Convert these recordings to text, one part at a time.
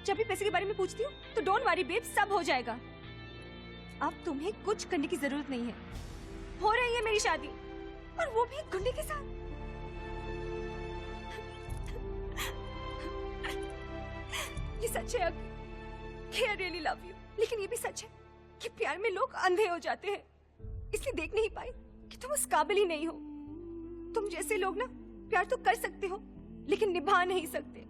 जब भी पैसे के बारे में पूछती हूँ तो डोंट वरी बेब, सब हो जाएगा। अब तुम्हें कुछ करने की जरूरत नहीं है। हो रही है मेरी शादी, और वो भी एक गुंडे के साथ। ये सच है कि आई रियली लव यू, लेकिन ये भी सच है कि प्यार में लोग अंधे हो जाते हैं, इसलिए देख नहीं पाए कि तुम उस काबिल ही नहीं हो। तुम जैसे लोग ना प्यार तो कर सकते हो लेकिन निभा नहीं सकते।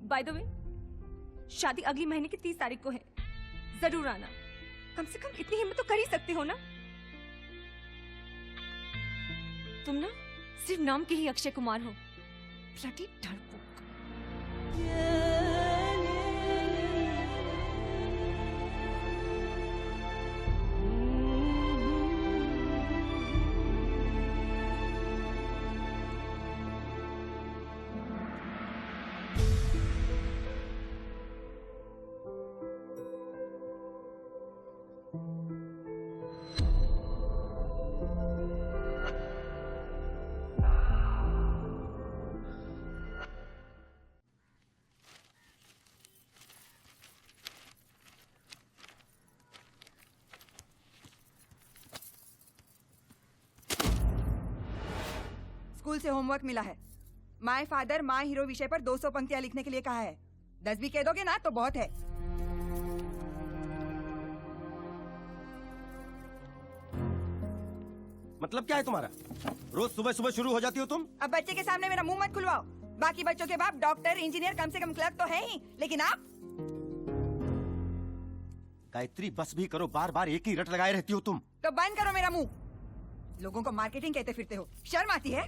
बाय द वे, शादी अगली महीने की 30 तारीख को है, जरूर आना। कम से कम इतनी हिम्मत तो कर ही सकते हो ना। तुम ना सिर्फ नाम के ही अक्षय कुमार हो, ब्लडी डरपोक। स्कूल से होमवर्क मिला है। माय फादर माय हीरो विषय पर 200 पंक्तियां लिखने के लिए कहा है। 10 भी कह दोगे ना तो बहुत है। मतलब क्या है तुम्हारा? रोज सुबह सुबह शुरू हो जाती हो तुम। अब बच्चे के सामने मेरा मुंह मत खुलवाओ। बाकी बच्चों के बाप डॉक्टर इंजीनियर कम से कम क्लर्क तो है ही, लेकिन आप गायत्री बस भी करो, बार बार एक ही रट लगाए रहती हो तुम। तो बंद करो मेरा मुंह। लोगों को मार्केटिंग कहते फिरते हो, शर्म आती है?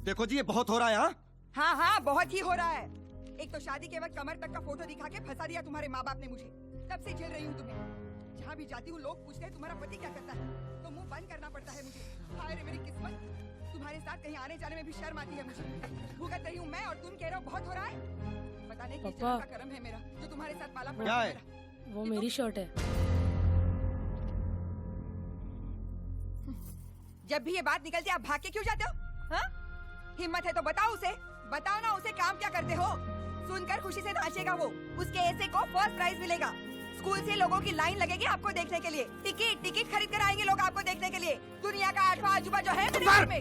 देखो जी ये बहुत हो रहा है। हाँ हाँ बहुत ही हो रहा है। एक तो शादी के वक्त कमर तक का फोटो दिखा के फंसा दिया तुम्हारे माँ बाप ने मुझे। तब से झेल रही हूँ तुम्हें। जहाँ भी जाती हूँ लोग पूछते हैं तुम्हारा पति क्या करता है, तो मुंह बंद करना पड़ता है मुझे। हाय रे मेरी किस्मत, तुम्हारे साथ कहीं आने जाने में भी शर्म आती है मुझे। भुगत रही हूँ मैं और तुम कह रहे हो बहुत हो रहा है। पता नहीं किस जन्म का कर्म है मेरा जो तुम्हारे साथ पाला पड़ा है। वो मेरी शर्ट है। जब भी ये बात निकलती है आप भाग के क्यों जाते हो? हाँ? हिम्मत है तो बताओ उसे, बताओ ना उसे काम क्या करते हो। सुनकर खुशी से नाचेगा वो, उसके ऐसे को फर्स्ट प्राइज मिलेगा। स्कूल से लोगों की लाइन लगेगी आपको देखने के लिए। टिकट खरीद कर आएंगे लोग आपको देखने के लिए। दुनिया का 8वां अजूबा जो है मेरे घर में।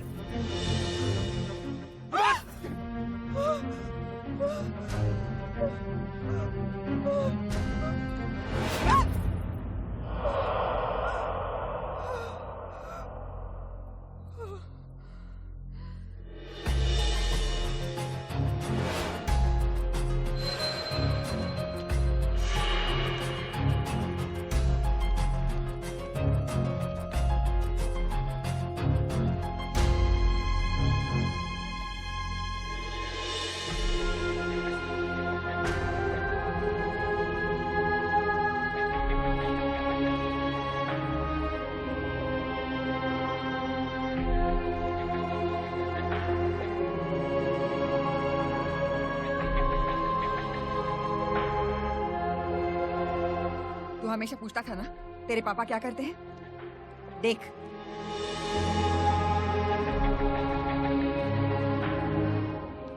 हमेशा पूछता था ना तेरे पापा क्या करते हैं। देख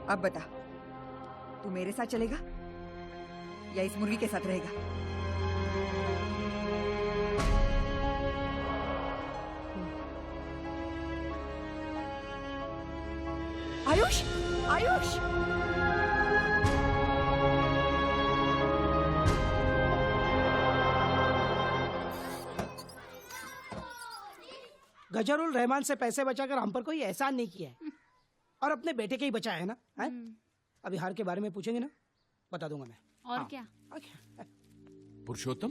अब बता, तू मेरे साथ चलेगा या इस मुर्गी के साथ रहेगा? आयुष, आयुष गजरुल रहमान से पैसे बचाकर हम पर कोई एहसान नहीं किया है और अपने बेटे के ही बचाया है ना। है? अभी हार के बारे में पूछेंगे ना, बता दूंगा मैं। और हाँ। क्या? पुरुषोत्तम,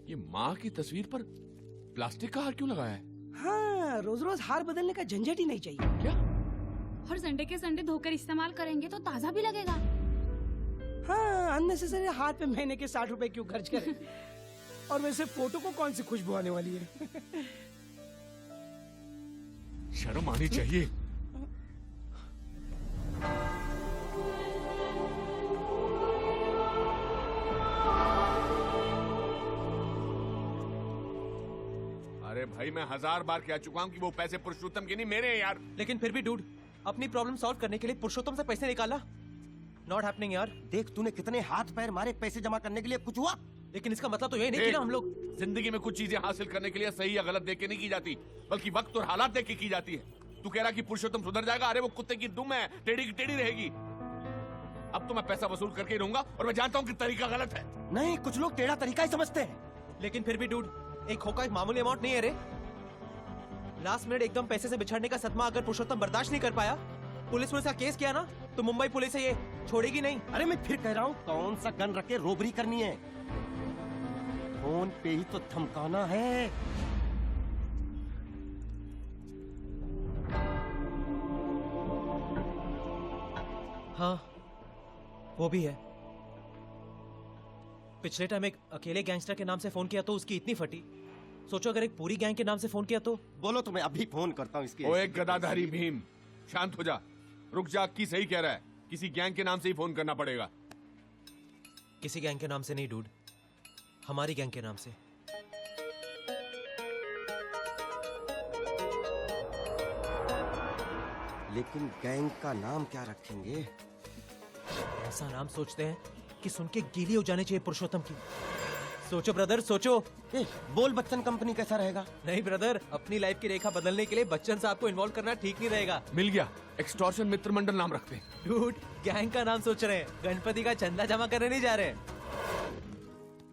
ये माँ की तस्वीर पर प्लास्टिक का हार क्यों लगाया है? हाँ, रोज रोज हार बदलने का झंझट ही नहीं चाहिए। क्या? और संडे के संडे धोकर इस्तेमाल करेंगे तो ताजा भी लगेगा। हाँ, अननेसेसरी हाथ पे महीने के 60 रुपए क्यों खर्च करें? और वैसे फोटो को कौन सी खुशबू आने वाली है? शर्म आनी चाहिए। अरे भाई, मैं 1000 बार कह चुका हूँ कि वो पैसे पुरुषोत्तम के नहीं, मेरे हैं यार। लेकिन फिर भी डूड, अपनी प्रॉब्लम सॉल्व करने के लिए पुरुषोत्तम से पैसे निकाला। नॉट हैपनिंग यार। देख तूने कितने हाथ पैर मारे पैसे जमा करने के लिए, कुछ हुआ? लेकिन इसका मतलब तो ये नहीं कि ना हम लोग। जिंदगी में कुछ चीजें हासिल करने के लिए सही या गलत देख के नहीं की जाती, बल्कि वक्त और हालात देख के की जाती है। तू कह रहा कि पुरुषोत्तम सुधर जाएगा? अरे वो कुत्ते की दुम है, टेढ़ी की टेढ़ी रहेगी। अब तो मैं पैसा वसूल करके ही रहूंगा, और मैं जानता हूँ कि तरीका गलत है। नहीं, कुछ लोग टेढ़ा तरीका ही समझते हैं। लेकिन फिर भी डूड, एक होका एक मामूली अमाउंट नहीं है रे। लास्ट मिनट एकदम पैसे से बिछड़ने का सदमा अगर पुरुषोत्तम बर्दाश्त नहीं कर पाया, पुलिस में इसका केस किया ना, तो मुंबई पुलिस है ये छोड़ेगी नहीं। अरे मैं फिर कह रहा हूँ, कौन सा गन रख के रोबरी करनी है? फोन पे ही तो धमकाना है। हाँ, वो भी है। पिछले टाइम एक अकेले गैंगस्टर के नाम से फोन किया तो उसकी इतनी फटी। सोचो अगर एक पूरी गैंग के नाम से फोन किया तो। बोलो तो मैं अभी फोन करता हूँ इसकी। ओ एक गदाधारी भीम, शांत हो जा। रुक जा, की सही कह रहा है, किसी गैंग के नाम से ही फोन करना पड़ेगा। किसी गैंग के नाम से नहीं डूड, हमारी गैंग के नाम से। लेकिन गैंग का नाम क्या रखेंगे? ऐसा नाम सोचते हैं कि सुन के गीली हो जानी चाहिए पुरुषोत्तम की। सोचो ब्रदर, सोचो। ए, बोल बच्चन कंपनी कैसा रहेगा? नहीं ब्रदर, अपनी लाइफ की रेखा बदलने के लिए बच्चन साहब को इन्वॉल्व करना ठीक नहीं रहेगा। मिल गया, एक्सटॉर्शन मित्र मंडल नाम रखते हैं। डूड, गैंग का नाम सोच रहे हैं, गणपति का चंदा जमा करने नहीं जा रहे हैं।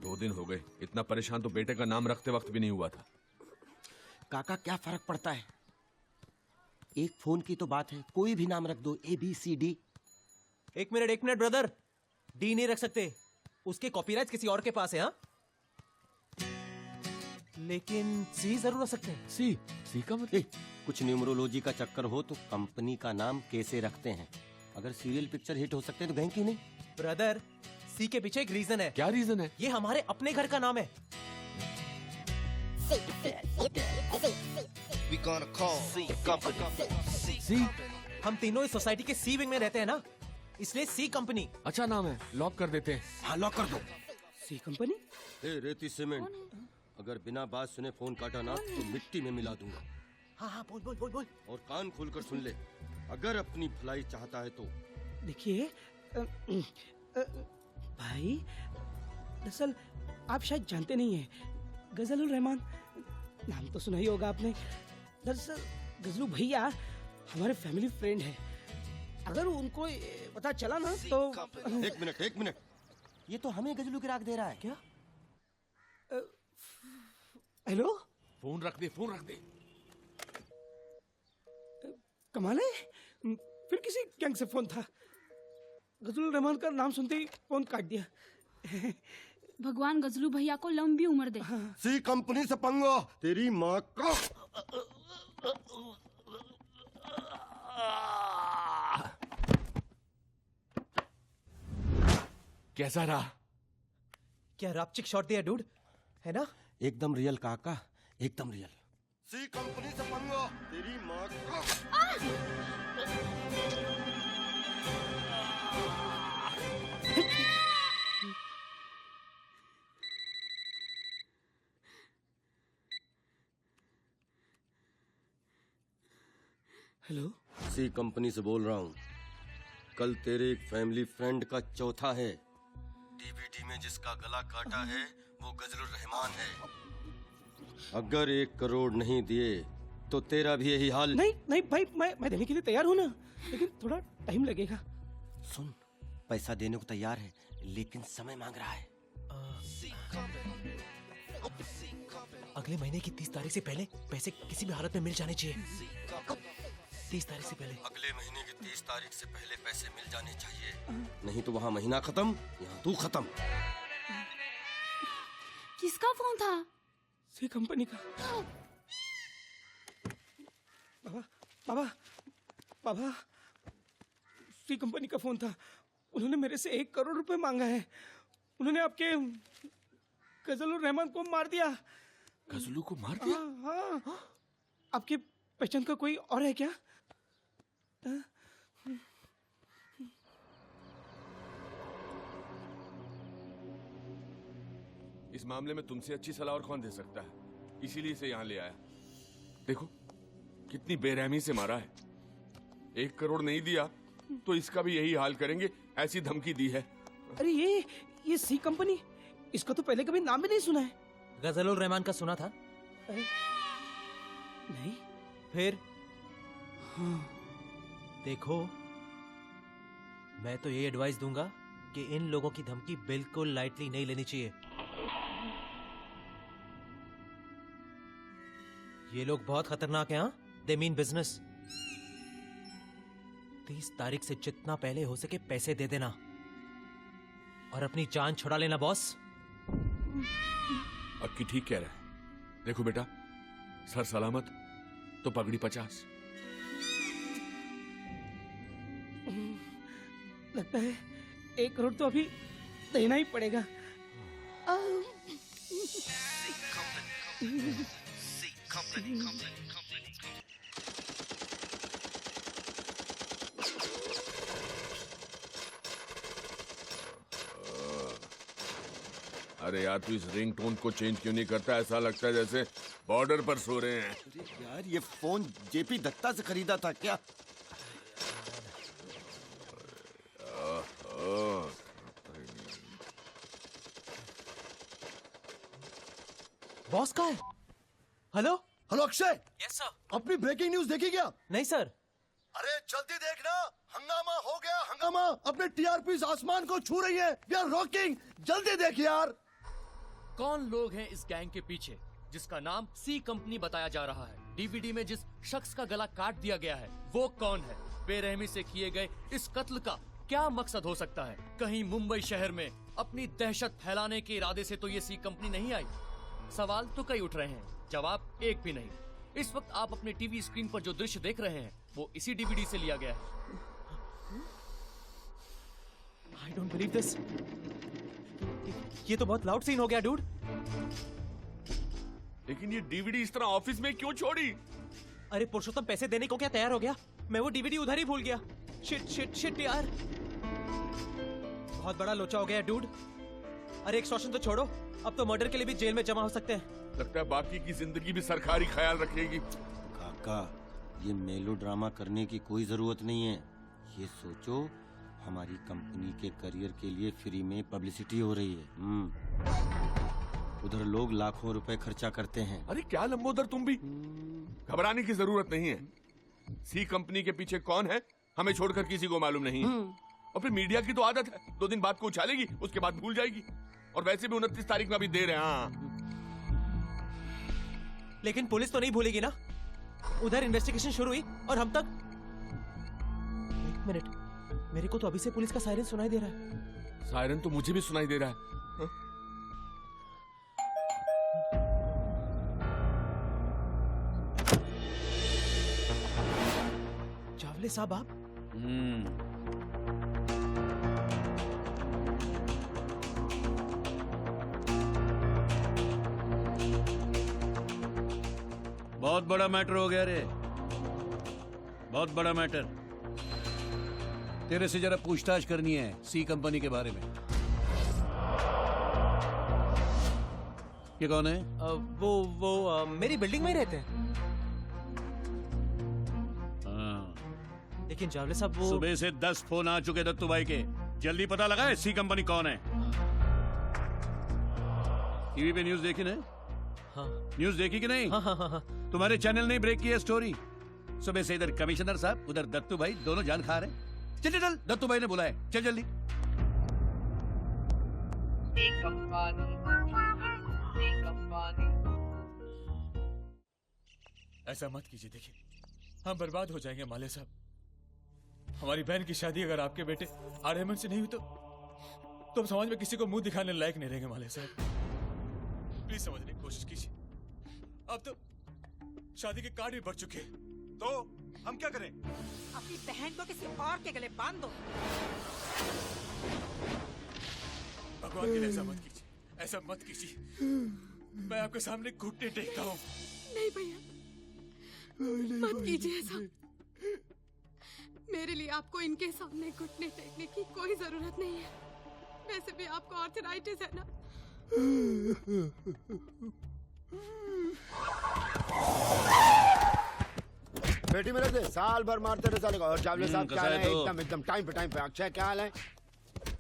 2 दिन हो गए, इतना परेशान तो बेटे का नाम रखते वक्त भी नहीं हुआ था। काका क्या फर्क पड़ता है? एक फोन की तो बात है, कोई भी नाम रख दो, ABCD। एक मिनट ब्रदर, डी नहीं रख सकते, उसके कॉपीराइट किसी और के पास है। हाँ, लेकिन सी जरूर रख सकते हैं। सी का मतलब? कुछ न्यूमरोलॉजी का चक्कर हो तो कंपनी का नाम कैसे रखते हैं? अगर सीरियल पिक्चर हिट हो सकते हैं तो गैंग क्यों नहीं? ब्रदर, सी के पीछे एक रीजन है। क्या रीजन है? ये हमारे अपने घर का नाम है। सी? हम तीनों इस सोसाइटी के सी विंग में रहते हैं ना, इसलिए सी कंपनी। अच्छा नाम है, लॉक कर देते हैं। हाँ लॉक कर दो। सी कंपनी? ए रेती सीमेंट, अगर बिना बात सुने फोन काटा ना तो मिट्टी में मिला दूंगा। हाँ, बोल। और कान खोलकर सुन ले, अगर अपनी भलाई चाहता है तो। देखिए भाई, दरअसल आप शायद जानते नहीं हैं, गजलुर रहमान नाम तो सुना ही होगा आपने। दरअसल गजलू भैया हमारे फैमिली फ्रेंड है। अगर उनको पता चला ना तो। एक मिनट, ये तो हमें गजलू की राग दे रहा है। क्या? हेलो, फोन रख दे। कमाल है, फिर किसी गैंग से फोन था। गजलुर रहमान का नाम सुनते ही फोन काट दिया। भगवान गजलू भैया को लंबी उम्र दे। सी कंपनी से पंगा, तेरी माँ का। कैसा रहा? क्या रापचिक शॉट दिया डूड, है ना? एकदम रियल काका, एकदम रियल। सी कंपनी से पंगा, तेरी माँ का। हेलो, सी कंपनी से बोल रहा हूँ। कल तेरे एक फैमिली फ्रेंड का चौथा है। डीवीडी में जिसका गला काटा है वो गजलुर रहमान है। अगर 1 करोड़ नहीं दिए तो तेरा भी यही हाल। नहीं भाई, मैं देने के लिए तैयार हूँ ना, लेकिन थोड़ा टाइम लगेगा। सुन, पैसा देने को तैयार है, लेकिन समय मांग रहा है। अगले महीने की 30 तारीख से पहले पैसे किसी भी हालत में मिल जाने चाहिए। 30 तारीख से पहले? अगले महीने की 30 तारीख से पहले पैसे मिल जाने चाहिए, नहीं तो वहाँ महीना खत्म, यहाँ तू खत्म। किसका फोन था? सी कंपनी का। बाबा, सी कंपनी का फोन था। उन्होंने मेरे से 1 करोड़ रुपए मांगा है। उन्होंने आपके गजलुर रहमान को मार दिया। गजलू को मार दिया? हाँ। आपकी पहचान का कोई और है क्या? इस मामले में तुमसे अच्छी सलाह और कौन दे सकता है, इसीलिए इसे यहाँ ले आया। देखो कितनी बेरहमी से मारा है। 1 करोड़ नहीं दिया तो इसका भी यही हाल करेंगे, ऐसी धमकी दी है। अरे ये सी कंपनी, इसका तो पहले कभी नाम भी नहीं सुना है। गजलुल रहमान का सुना था? नहीं। फिर देखो, मैं तो ये एडवाइस दूंगा कि इन लोगों की धमकी बिल्कुल लाइटली नहीं लेनी चाहिए। ये लोग बहुत खतरनाक हैं। They mean business. 30 तारीख से जितना पहले हो सके पैसे दे देना और अपनी जान छुड़ा लेना बॉस। अक्की ठीक कह रहा है। देखो बेटा, सर सलामत तो पगड़ी 50। लगता है 1 करोड़ तो अभी देना ही पड़ेगा। अरे यार, तू इस रिंगटोन को चेंज क्यों नहीं करता? ऐसा लगता है जैसे बॉर्डर पर सो रहे हैं। अरे यार, ये फोन जेपी दत्ता से खरीदा था क्या? बॉस कहाँ है? Hello hello Akshay, yes sir. अपनी ब्रेकिंग न्यूज देखी क्या? नहीं सर। अरे जल्दी देखना, हंगामा हो गया हंगामा। अपने टीआरपी आसमान को छू रही है। वी आर रॉकिंग, जल्दी देख यार। कौन लोग हैं इस गैंग के पीछे जिसका नाम सी कंपनी बताया जा रहा है? डीवीडी में जिस शख्स का गला काट दिया गया है वो कौन है? बेरहमी से किए गए इस कत्ल का क्या मकसद हो सकता है? कहीं मुंबई शहर में अपनी दहशत फैलाने के इरादे से तो ये सी कंपनी नहीं आई? सवाल तो कई उठ रहे हैं, जवाब एक भी नहीं। इस वक्त आप अपने टीवी स्क्रीन पर जो दृश्य देख रहे हैं वो इसी डीवीडी से लिया गया है। I don't believe this. ये तो बहुत लाउड सीन हो गया डूड। लेकिन ये डीवीडी इस तरह ऑफिस में क्यों छोड़ी? अरे पुरुषोत्तम पैसे देने को क्या तैयार हो गया? मैं वो डीवीडी उधर ही भूल गया। शिट शिट शिट यार, बहुत बड़ा लोचा हो गया डूड। अरे एक्सटॉर्शन तो छोड़ो, अब तो मर्डर के लिए भी जेल में जमा हो सकते हैं। लगता है बाकी की जिंदगी भी सरकारी ख्याल रखेगी। काका, ये मेलोड्रामा करने की कोई जरूरत नहीं है। ये सोचो, हमारी कंपनी के करियर के लिए फ्री में पब्लिसिटी हो रही है। उधर लोग लाखों रुपए खर्चा करते हैं। अरे क्या लंबोदर, तुम भी घबराने की जरूरत नहीं है। सी कंपनी के पीछे कौन है हमें छोड़कर किसी को मालूम नहीं है। और फिर मीडिया की तो आदत है, 2 दिन बाद को उछालेगी, उसके बाद भूल जाएगी। और वैसे भी 29 तारीख में अभी देर है। हाँ, लेकिन पुलिस तो नहीं भूलेगी ना? उधर इन्वेस्टिगेशन शुरू हुई और हम तक। 1 मिनट, मेरे को तो अभी से पुलिस का सायरन सुनाई दे रहा है। सायरन तो मुझे भी सुनाई दे रहा है। हाँ? चावले साहब आप? बहुत बड़ा मैटर हो गया रे, बहुत बड़ा मैटर। तेरे से जरा पूछताछ करनी है सी कंपनी के बारे में। ये कौन है? वो मेरी बिल्डिंग में ही रहते हैं। हाँ। लेकिन चावले साहब वो सुबह से 10 फोन आ चुके दत्तू भाई के। जल्दी पता लगा है सी कंपनी कौन है। टीवी पे न्यूज देखी ना? हाँ न्यूज देखी कि नहीं? हाँ हाँ हाँ हाँ। तुम्हारे चैनल ने ब्रेक किया स्टोरी। सुबह से इधर कमिश्नर साहब, उधर दत्तू भाई, दोनों जान खा रहे। चल चल चल, दत्तू भाई ने बुलाया, चल जल्दी। ऐसा मत कीजिए, देखिए हम बर्बाद हो जाएंगे माले साहब। हमारी बहन की शादी अगर आपके बेटे आर्यमन से नहीं हुई तो हम समाज में किसी को मुंह दिखाने लायक नहीं रहेंगे माले साहब। प्लीज समझने की कोशिश कीजिए। अब तो शादी के कार्ड भी बढ़ चुके हैं। तो हम क्या करें? अपनी बहन को किसी और के गले बांध दो। भगवान के लिए ऐसा मत कीजिए, ऐसा मत कीजिए। मैं आपके सामने घुटने टेकता हूँ। नहीं भैया, मत कीजिए ऐसा। मेरे लिए आपको इनके सामने घुटने टेकने की कोई जरूरत नहीं है। वैसे भी आपको आर्थराइटिस है ना। पेटी में रख दे, साल भर मारते रहे साले को। और चावले साहब क्या हाल है? तो। एकदम टाइम पे। अक्षय क्या हाल है?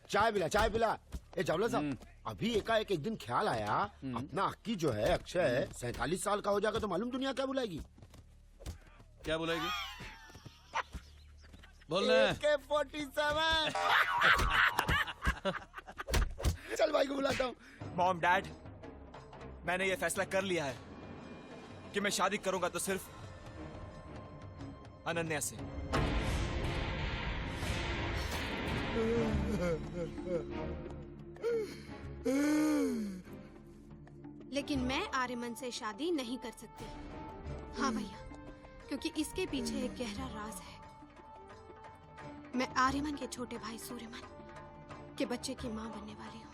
चाय पिला। ए चावले साहब, अभी एकाएक एक दिन ख्याल आया, अपना अक्की जो है अक्षय 47 साल का हो जाएगा तो मालूम दुनिया क्या बुलाएगी? क्या बुलाएगी? बोलना। AK-47। चल भाई को बुलाता हूँ। मॉम डैड, मैंने ये फैसला कर लिया है कि मैं शादी करूंगा तो सिर्फ अनन्या से। लेकिन मैं आर्यमन से शादी नहीं कर सकती। हाँ भैया, क्योंकि इसके पीछे एक गहरा राज है। मैं आर्यमन के छोटे भाई सूर्यमन के बच्चे की मां बनने वाली हूँ।